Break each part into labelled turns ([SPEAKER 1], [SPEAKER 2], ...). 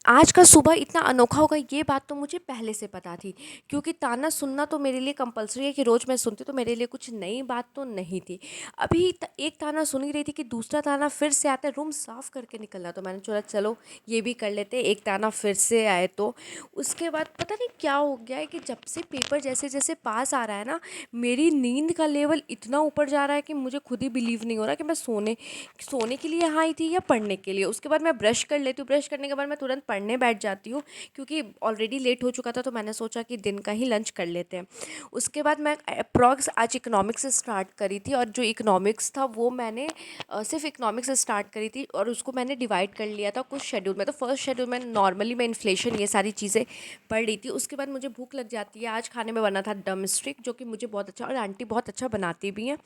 [SPEAKER 1] आज का सुबह इतना अनोखा होगा ये बात तो मुझे पहले से पता थी, क्योंकि ताना सुनना तो मेरे लिए कंपल्सरी है कि रोज़ मैं सुनती तो मेरे लिए कुछ नई बात तो नहीं थी। अभी एक ताना सुन ही रही थी कि दूसरा ताना फिर से आता है, रूम साफ़ करके निकलना, तो मैंने सोचा चलो ये भी कर लेते, एक ताना फिर से आए तो। उसके बाद पता नहीं क्या हो गया है कि जब से पेपर जैसे जैसे पास आ रहा है ना, मेरी नींद का लेवल इतना ऊपर जा रहा है कि मुझे खुद ही बिलीव नहीं हो रहा कि मैं सोने सोने के लिए यहाँ आई थी या पढ़ने के लिए। उसके बाद मैं ब्रश कर लेती हूँ, ब्रश करने के बाद मैं तुरंत पढ़ने बैठ जाती हूँ, क्योंकि ऑलरेडी लेट हो चुका था, तो मैंने सोचा कि दिन का ही लंच कर लेते हैं। उसके बाद मैं अप्रॉक्स आज इकोनॉमिक्स से स्टार्ट करी थी, और जो इकोनॉमिक्स था वो मैंने सिर्फ इकोनॉमिक्स से स्टार्ट करी थी, और उसको मैंने डिवाइड कर लिया था कुछ शेड्यूल में। तो फर्स्ट शेड्यूल में नॉर्मली मैं इन्फ्लेशन ये सारी चीज़ें पढ़ रही थी। उसके बाद मुझे भूख लग जाती है। आज खाने में बना था डम स्टिक, जो कि मुझे बहुत अच्छा, और आंटी बहुत अच्छा बनाती भी हैं।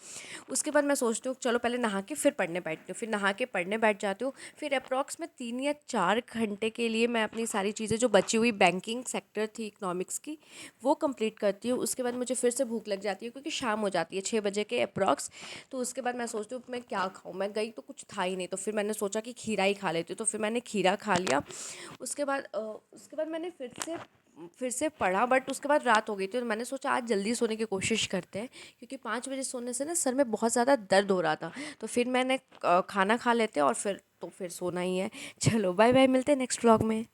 [SPEAKER 1] उसके बाद मैं सोचती हूँ चलो पहले नहा के फिर पढ़ने बैठती हूँ, फिर नहा के पढ़ने बैठ जाती हूँ। फिर अप्रॉक्स में 3 या 4 घंटे के लिए मैं अपनी सारी चीज़ें जो बची हुई बैंकिंग सेक्टर थी इकोनॉमिक्स की, वो कंप्लीट करती हूँ। उसके बाद मुझे फिर से भूख लग जाती है, क्योंकि शाम हो जाती है 6 बजे के अप्रॉक्स। तो उसके बाद मैं सोचती हूँ मैं क्या खाऊँ, मैं गई तो कुछ था ही नहीं, तो फिर मैंने सोचा कि खीरा ही खा लेती हूँ, तो फिर मैंने खीरा खा लिया। उसके बाद मैंने फिर से पढ़ा, बट उसके बाद रात हो गई थी, तो मैंने सोचा आज जल्दी सोने की कोशिश करते हैं, क्योंकि 5 बजे सोने से ना सर में बहुत ज़्यादा दर्द हो रहा था। तो फिर मैंने खाना खा लेते और फिर सोना ही है। चलो बाय बाय, मिलते हैं नेक्स्ट व्लॉग में।